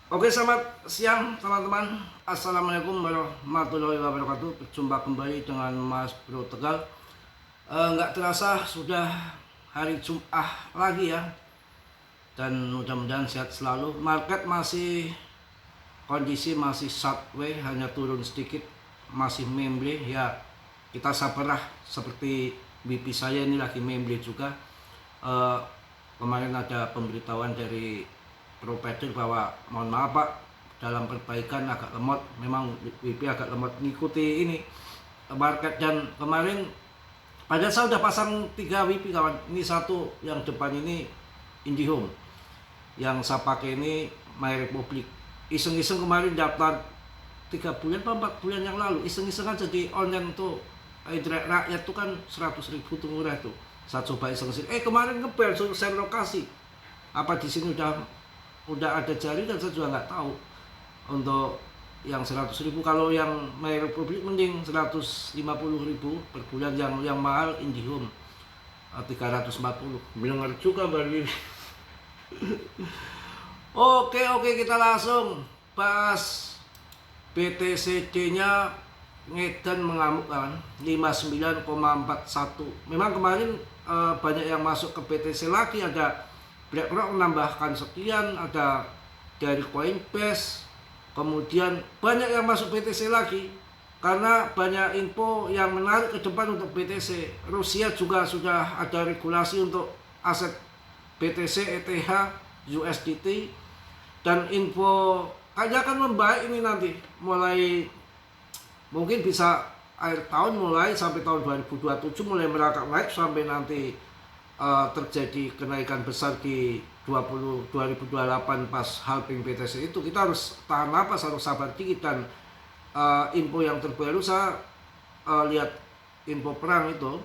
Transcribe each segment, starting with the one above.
Oke, selamat siang teman-teman. Assalamualaikum warahmatullahi wabarakatuh. Berjumpa kembali dengan Mas Bro Tegal. Nggak terasa sudah hari Jumat lagi ya. Dan mudah-mudahan sehat selalu. Market masih kondisi masih sideways, hanya turun sedikit, masih memble ya. Kita sabarlah, seperti BP saya ini lagi memble juga. Kemarin ada pemberitahuan dari provider bahwa mohon maaf Pak, dalam perbaikan agak lemot, memang WP agak lemot mengikuti ini market. Dan kemarin padahal saya udah pasang 3 WP kawan. Ini satu yang depan ini IndiHome, yang saya pakai ini My Republic. Iseng-iseng kemarin daftar 3 bulan atau 4 bulan yang lalu, iseng-iseng aja di online tuh. Rakyat tuh kan 100.000 tuh murah tuh. Saya coba iseng-iseng. Kemarin ngebel suruh share lokasi. Apa di sini udah ada jaringan, saya juga nggak tahu. Untuk yang 100.000, kalau yang My Republic mending 150.000 per bulan. Yang mahal IndiHome 340. Bener juga baru ini. Oke, kita langsung bahas BTCD nya. Ngedan mengamuk kan 59,41. Memang kemarin banyak yang masuk ke BTC lagi. Ada BlackRock menambahkan sekian, ada dari Coinbase, kemudian banyak yang masuk BTC lagi karena banyak info yang menarik ke depan untuk BTC. Rusia juga sudah ada regulasi untuk aset BTC, ETH, USDT, dan info kayaknya akan membaik ini nanti, mulai mungkin bisa akhir tahun, mulai sampai tahun 2027 mulai merangkak naik sampai nanti terjadi kenaikan besar di 2028 pas halving BTC itu. Kita harus tahan napas, harus sabar dikit. Dan info yang terbaru saya lihat info perang itu,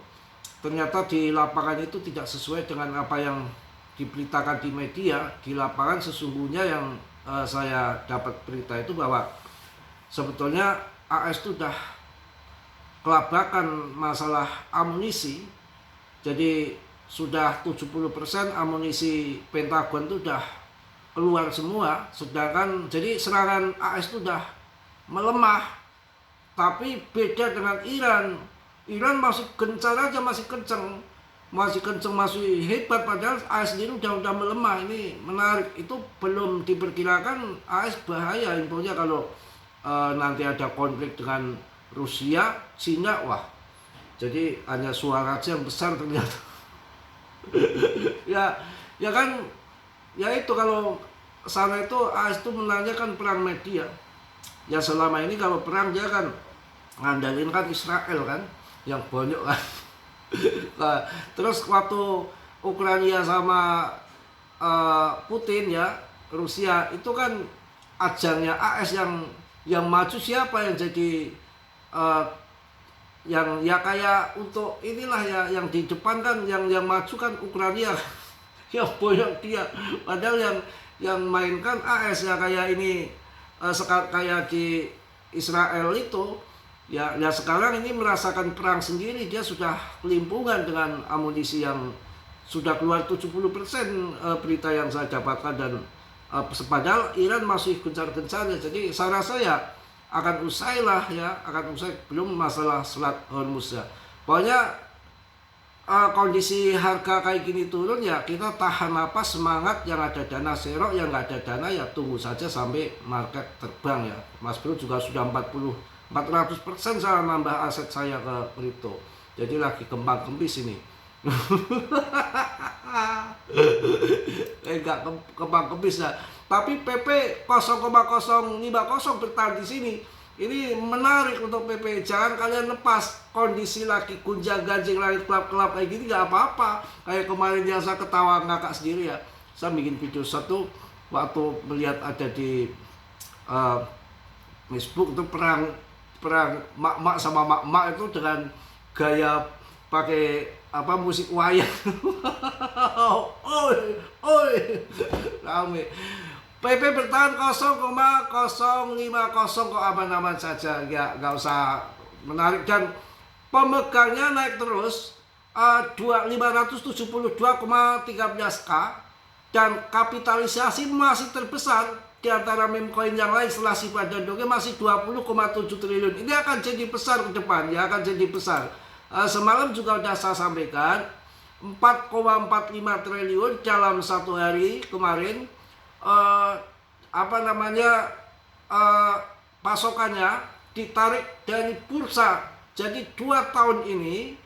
ternyata di lapangan itu tidak sesuai dengan apa yang diberitakan di media. Di lapangan sesungguhnya yang saya dapat berita itu bahwa sebetulnya AS itu udah kelabakan masalah amunisi. Jadi sudah 70% amunisi Pentagon itu udah keluar semua. Sedangkan jadi serangan AS itu udah melemah. Tapi beda dengan Iran. Iran masih gencar aja, masih kenceng, masih hebat. Padahal AS sendiri udah melemah. Ini menarik. Itu belum diperkirakan AS bahaya infonya kalau nanti ada konflik dengan Rusia, Cina. Wah, jadi hanya suara aja yang besar ternyata. ya kan, ya itu kalau sana itu AS itu menanyakan perang media. Ya selama ini kalau perang dia kan ngandalin kan Israel kan, yang bonyok kan. Nah, terus waktu Ukraina sama Putin ya, Rusia itu kan ajangnya AS. Yang maju siapa yang jadi yang ya kayak untuk inilah ya, yang di depan kan yang maju kan Ukraina. Yang boyok dia, padahal yang mainkan AS ya. Kayak ini kayak di Israel itu ya sekarang ini merasakan perang sendiri. Dia sudah kelimpungan dengan amunisi yang sudah keluar 70%, berita yang saya dapatkan. Dan padahal Iran masih gencar-gencarnya. Jadi saya rasa ya akan usai lah ya, akan usai. Belum masalah Selat Hormuz ya. Pokoknya kondisi harga kayak gini turun ya, kita tahan napas, semangat. Yang ada dana serok, yang nggak ada dana ya tunggu saja sampai market terbang ya. Mas Bro juga sudah 400% saya nambah aset saya ke kripto. Jadi lagi kembang kempis ini. Enggak kembang kempis ya. Tapi PP 0,050 bertahan di sini. Ini menarik untuk PP. Jangan kalian lepas. Kondisi lagi gunjang-ganjing, langit kelap-kelap kayak gini nggak apa-apa. Kayak kemarin yang saya ketawa ngakak sendiri ya. Saya bikin video satu waktu melihat ada di Facebook itu perang mak-mak sama mak-mak itu dengan gaya pakai musik wayang. Oi, rame. PP bertahan 0,050 kok, aman-aman saja, ya nggak usah menarik. Dan pemegangnya naik terus 572,13K, dan kapitalisasi masih terbesar di antara meme coin yang lain setelah SHIBA dan Doge masih 20,7 triliun. Ini akan jadi besar ke depan ya, akan jadi besar. Semalam juga sudah saya sampaikan 4,45 triliun dalam satu hari kemarin. Pasokannya ditarik dari bursa. Jadi 2 tahun ini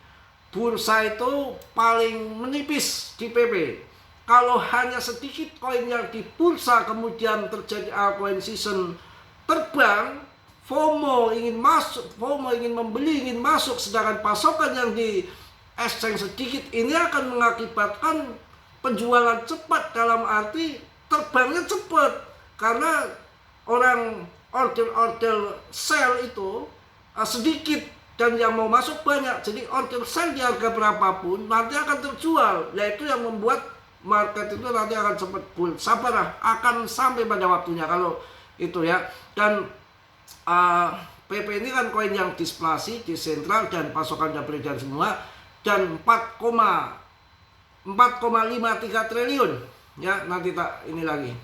bursa itu paling menipis di PP. Kalau hanya sedikit koin yang di bursa kemudian terjadi altcoin season terbang, FOMO ingin masuk, FOMO ingin membeli, ingin masuk, sedangkan pasokan yang di exchange sedikit, ini akan mengakibatkan penjualan cepat dalam arti terbangnya cepat. Karena orang order sell itu sedikit dan yang mau masuk banyak. Jadi order sell di harga berapapun nanti akan terjual. Yaitu yang membuat market itu nanti akan cepat bull. Sabarlah, akan sampai pada waktunya kalau itu ya. Dan PP ini kan koin yang displasi, desentral, dan pasokan sudah beredar semua. Dan 4,53 triliun ya, nanti tak ini lagi.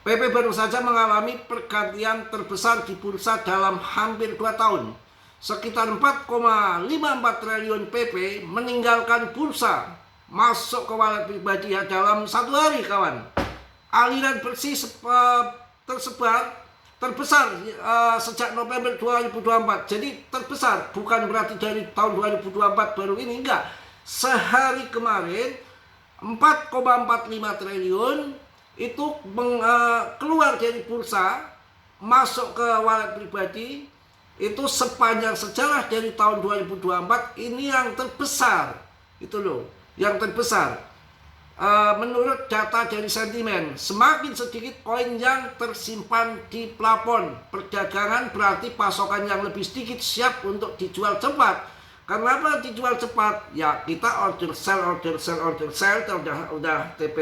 PP baru saja mengalami pergantian terbesar di bursa dalam hampir 2 tahun. Sekitar 4,54 triliun PP meninggalkan bursa, masuk ke wallet pribadi ya dalam 1 hari kawan. Aliran bersih terbesar sejak November 2024. Jadi terbesar, bukan berarti dari tahun 2024 baru ini, enggak. Sehari kemarin 4,45 triliun itu keluar dari bursa masuk ke wallet pribadi. Itu sepanjang sejarah dari tahun 2024 ini yang terbesar. Itu loh, yang terbesar. Menurut data dari sentimen, semakin sedikit koin yang tersimpan di plafon perdagangan, berarti pasokan yang lebih sedikit siap untuk dijual cepat. Kenapa dijual cepat? Ya kita order sell, udah TP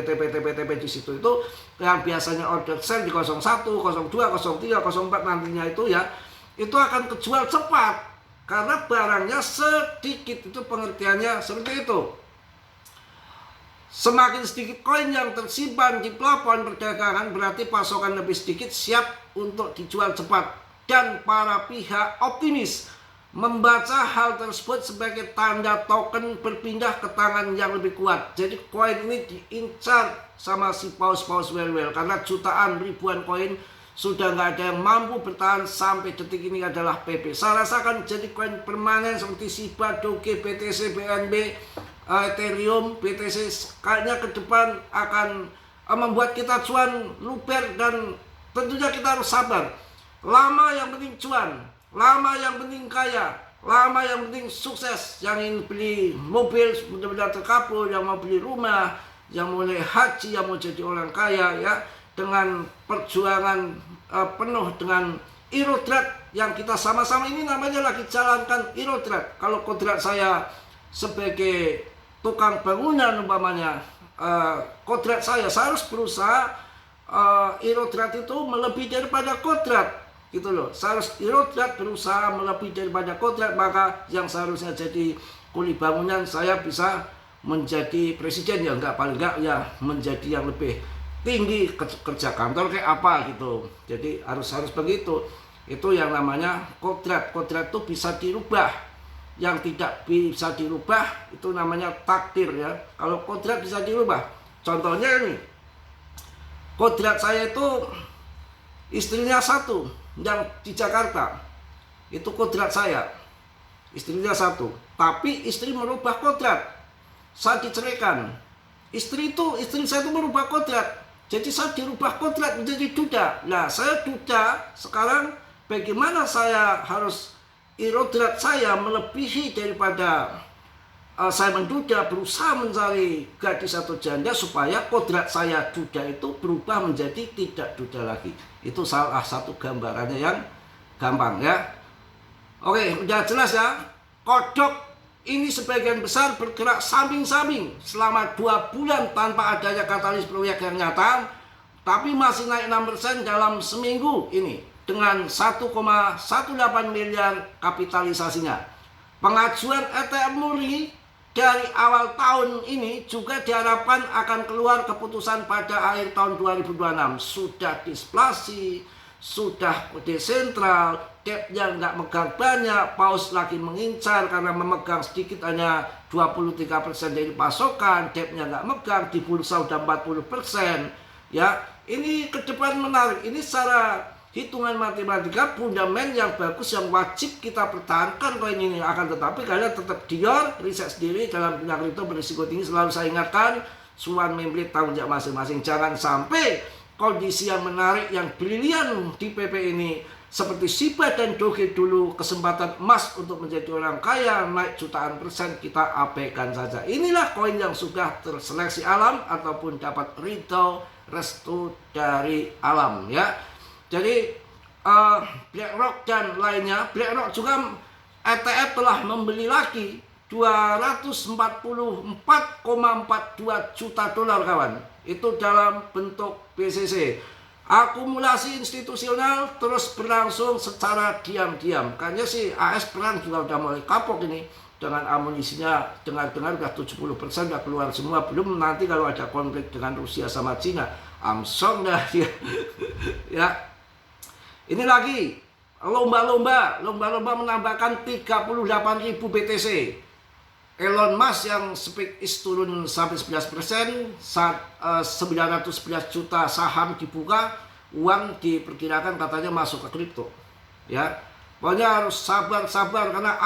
di situ itu yang biasanya order sell di 01, 02, 03, 04 nantinya itu ya, itu akan kejual cepat karena barangnya sedikit. Itu pengertiannya seperti itu. Semakin sedikit koin yang tersimpan di plafon perdagangan, berarti pasokan lebih sedikit siap untuk dijual cepat. Dan para pihak optimis membaca hal tersebut sebagai tanda token berpindah ke tangan yang lebih kuat. Jadi koin ini diincar sama si paus-paus well-well, karena jutaan ribuan koin sudah nggak ada yang mampu bertahan sampai detik ini adalah PP. Saya rasakan jadi koin permanen seperti SHIBA, Doge, BTC, BNB, Ethereum, BTC kayaknya ke depan akan membuat kita cuan luber, dan tentunya kita harus sabar. Lama yang penting cuan, lama yang penting kaya, lama yang penting sukses. Yang ingin beli mobil benar-benar terkabul, yang mau beli rumah, yang mau naik haji, yang mau jadi orang kaya ya, dengan perjuangan penuh dengan Euro Trade yang kita sama-sama ini namanya lagi jalankan Euro Trade. Kalau kodrat saya sebagai tukang bangunan umpamanya, kodrat saya harus berusaha Euro Trade itu melebihi daripada kodrat gitu loh. Saya harus Euro Trade berusaha melebihi daripada kodrat, maka yang seharusnya jadi kuli bangunan saya bisa menjadi presiden ya, enggak, paling enggak ya menjadi yang lebih tinggi kerja kantor kayak apa gitu. Jadi harus begitu. Itu yang namanya kodrat. Kodrat itu bisa dirubah. Yang tidak bisa dirubah itu namanya takdir ya. Kalau kodrat bisa dirubah, contohnya ini, kodrat saya itu istrinya satu yang di Jakarta, itu kodrat saya, istrinya satu, tapi istri merubah kodrat, saya diceraikan. Istri saya itu merubah kodrat, jadi saya dirubah kodrat menjadi duda. Nah saya duda sekarang, bagaimana saya harus kodrat saya melebihi daripada saya menduda, berusaha mencari gadis atau janda supaya kodrat saya duda itu berubah menjadi tidak duda lagi. Itu salah satu gambarannya yang gampang ya. Oke, udah jelas ya. Kodok ini sebagian besar bergerak samping-samping selama 2 bulan tanpa adanya katalis proyek yang nyata, tapi masih naik 6% dalam seminggu ini dengan 1,18 miliar kapitalisasinya. Pengajuan ETF murni dari awal tahun ini juga diharapkan akan keluar keputusan pada akhir tahun 2026. Sudah disinflasi, sudah desentral, debt-nya nggak megang banyak, paus lagi mengincar karena memegang sedikit hanya 23% dari pasokan, debt-nya nggak megang, di bursa udah 40%. Ya, ini ke depan menarik. Ini secara hitungan matematika fundament yang bagus yang wajib kita pertahankan koin ini. Akan tetapi kalian tetap Dior riset sendiri dalam bidang kripto berisiko tinggi. Selalu saya ingatkan, cuan membeli tanggung jawab masing-masing. Jangan sampai kondisi yang menarik yang brilian di PP ini seperti Shiba dan Doge dulu, kesempatan emas untuk menjadi orang kaya naik jutaan persen, kita abaikan saja. Inilah koin yang sudah terseleksi alam ataupun dapat restu dari alam, ya. Jadi BlackRock dan lainnya, BlackRock juga ETF telah membeli lagi 244,42 juta dolar kawan. Itu dalam bentuk BCC. Akumulasi institusional terus berlangsung secara diam-diam. Kayaknya sih AS perang juga udah mulai kapok ini. Dengan amunisinya dengar-dengar udah 70% udah keluar semua. Belum nanti kalau ada konflik dengan Rusia sama Cina. Amsong dah dia. Ya. Ini lagi lomba-lomba menambahkan 38.000 BTC. Elon Musk yang SpaceX turun sampai 11%, saat 911 juta saham dibuka, uang diperkirakan katanya masuk ke kripto. Ya, pokoknya harus sabar karena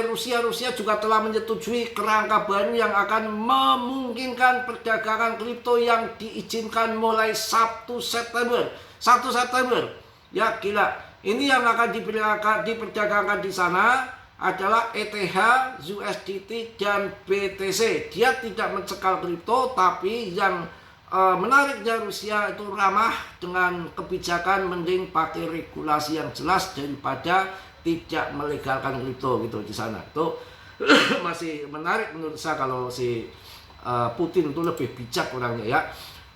Rusia juga telah menyetujui kerangka baru yang akan memungkinkan perdagangan kripto yang diizinkan mulai 1 September. Ya gila, ini yang akan diperdagangkan di sana adalah ETH, USDT, dan BTC. Dia tidak mencekal kripto, tapi yang menariknya Rusia itu ramah dengan kebijakan mending pakai regulasi yang jelas daripada tidak melegalkan kripto gitu di sana. Itu masih menarik menurut saya kalau si Putin itu lebih bijak orangnya, ya.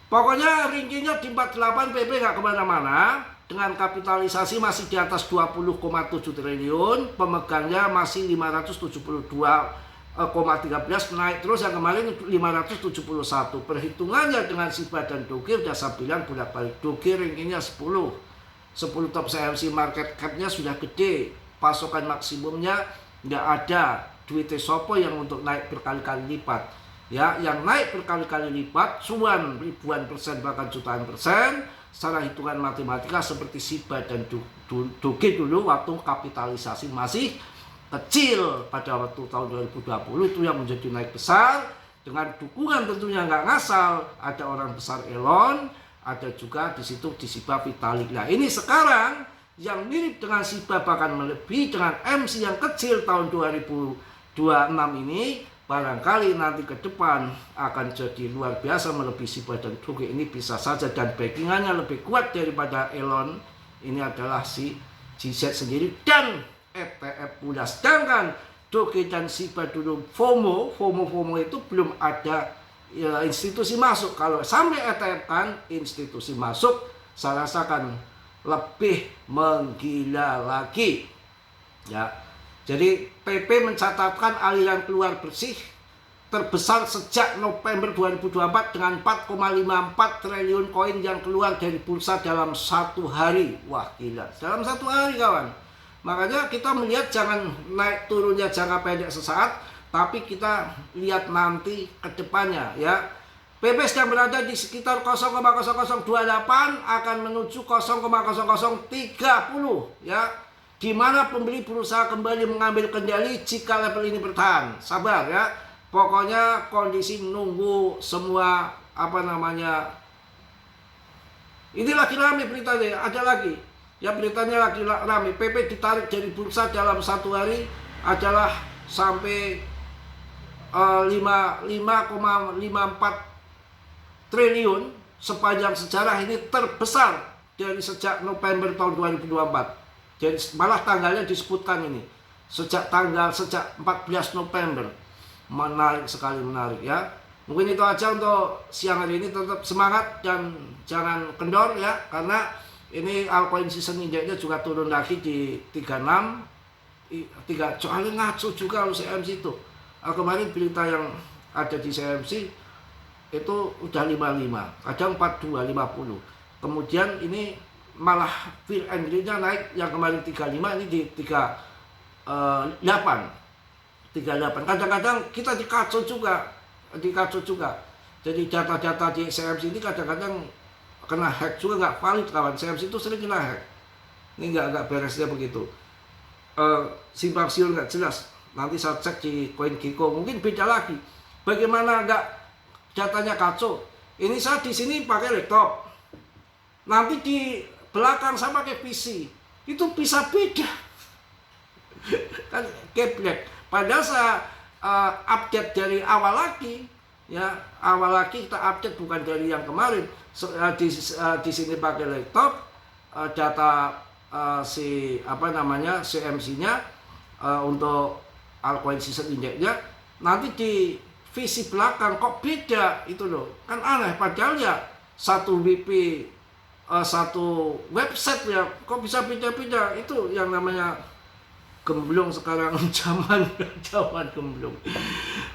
Pokoknya ringkingnya di 48, PP nggak kemana-mana. Dengan kapitalisasi masih di atas 20,7 triliun, pemegangnya masih 572,13, naik terus yang kemarin 571. Perhitungannya dengan Shiba dan Doge udah saya bilang bolak-balik. Doge rankingnya 10 top CMC, market capnya sudah gede, pasokan maksimumnya nggak ada, duitnya sopo yang untuk naik berkali-kali lipat. Ya, yang naik berkali-kali lipat, cuan ribuan persen bahkan jutaan persen. Secara hitungan matematika seperti Shiba dan Doge dulu waktu kapitalisasi masih kecil pada waktu tahun 2020 itu yang menjadi naik besar dengan dukungan tentunya nggak ngasal, ada orang besar Elon, ada juga di situ di Shiba Vitalik. Nah ini sekarang yang mirip dengan Shiba bahkan melebihi dengan MC yang kecil tahun 2026 ini. Barangkali nanti ke depan akan jadi luar biasa melebihi Shiba dan Doge ini bisa saja, dan backingannya lebih kuat daripada Elon. Ini adalah si GZ sendiri dan ETF pula. Sedangkan Doge dan Shiba dulu FOMO itu belum ada ya, institusi masuk. Kalau sampai ETF kan institusi masuk, saya rasakan lebih menggila lagi, ya. Jadi PP mencatatkan aliran keluar bersih terbesar sejak November 2024 dengan 4,54 triliun koin yang keluar dari bursa dalam satu hari. Wah gila, dalam satu hari kawan. Makanya kita melihat jangan naik turunnya jangka pendek sesaat, tapi kita lihat nanti ke depannya, ya. PP sedang berada di sekitar 0,0028 akan menuju 0,0030, ya. Di mana pembeli berusaha kembali mengambil kendali jika level ini bertahan. Sabar ya. Pokoknya kondisi nunggu semua ini lagi rame beritanya, ada lagi. Ya beritanya lagi rame. PP ditarik dari bursa dalam satu hari adalah sampai 5,54 triliun sepanjang sejarah, ini terbesar dari sejak November tahun 2024. Jadi malah tanggalnya disebutkan ini sejak 14 November. Menarik sekali, menarik ya. Mungkin itu aja untuk siang hari ini. Tetap semangat dan jangan kendor ya, karena ini altcoin season indexnya juga turun lagi di 36. Soalnya ngaco juga UCMC itu. Kemarin berita yang ada di CMC itu udah 55, kadang 42, 50. Kemudian ini malah fear and greed-nya naik, yang kemarin 35 ini di 38. Kadang-kadang kita dikacau juga. Jadi data-data di CMC ini kadang-kadang kena hack juga, nggak valid kawan. CMC itu sering kena hack. Ini nggak beresnya begitu. Simpang siur nggak jelas. Nanti saya cek di CoinGecko, mungkin beda lagi. Bagaimana nggak datanya kacau? Ini saya di sini pakai laptop. Nanti di belakang saya pakai PC. Itu bisa beda. Kan geblek. Padahal saya update dari awal lagi. Ya, awal lagi kita update bukan dari yang kemarin. Di sini pakai laptop, data CMC-nya untuk altcoin season index-nya, nanti di visi belakang kok beda itu loh. Kan aneh, padahal ya satu WP, satu website ya, kok bisa beda-beda. Itu yang namanya gemblong sekarang. zaman gemblong.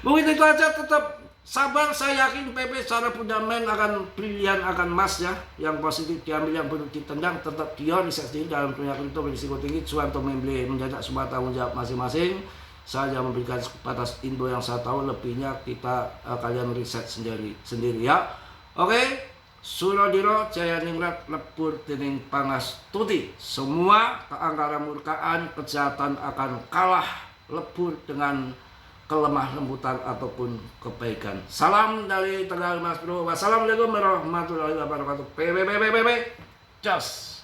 Mungkin itu aja, tetap sabar. Saya yakin PP secara fundamental akan brilian, akan emas ya. Yang positif diambil, yang buruk ditendang. Tetap dia riset sendiri dalam dunia kripto berisiko tinggi. Cuan untuk membeli menjaga semua tanggung jawab masing-masing. Saya memberikan batas info yang saya tahu, lebihnya kita kalian riset sendiri ya. Oke. Surodiro Jaya Ningrat lebur dening pangas tuti. Semua keangkara murkaan, kejahatan akan kalah lebur dengan kelemah lembutan ataupun kebaikan. Salam dari Tegal Mas Bro. Wassalamualaikum warahmatullahi wabarakatuh. PPPPPP. Just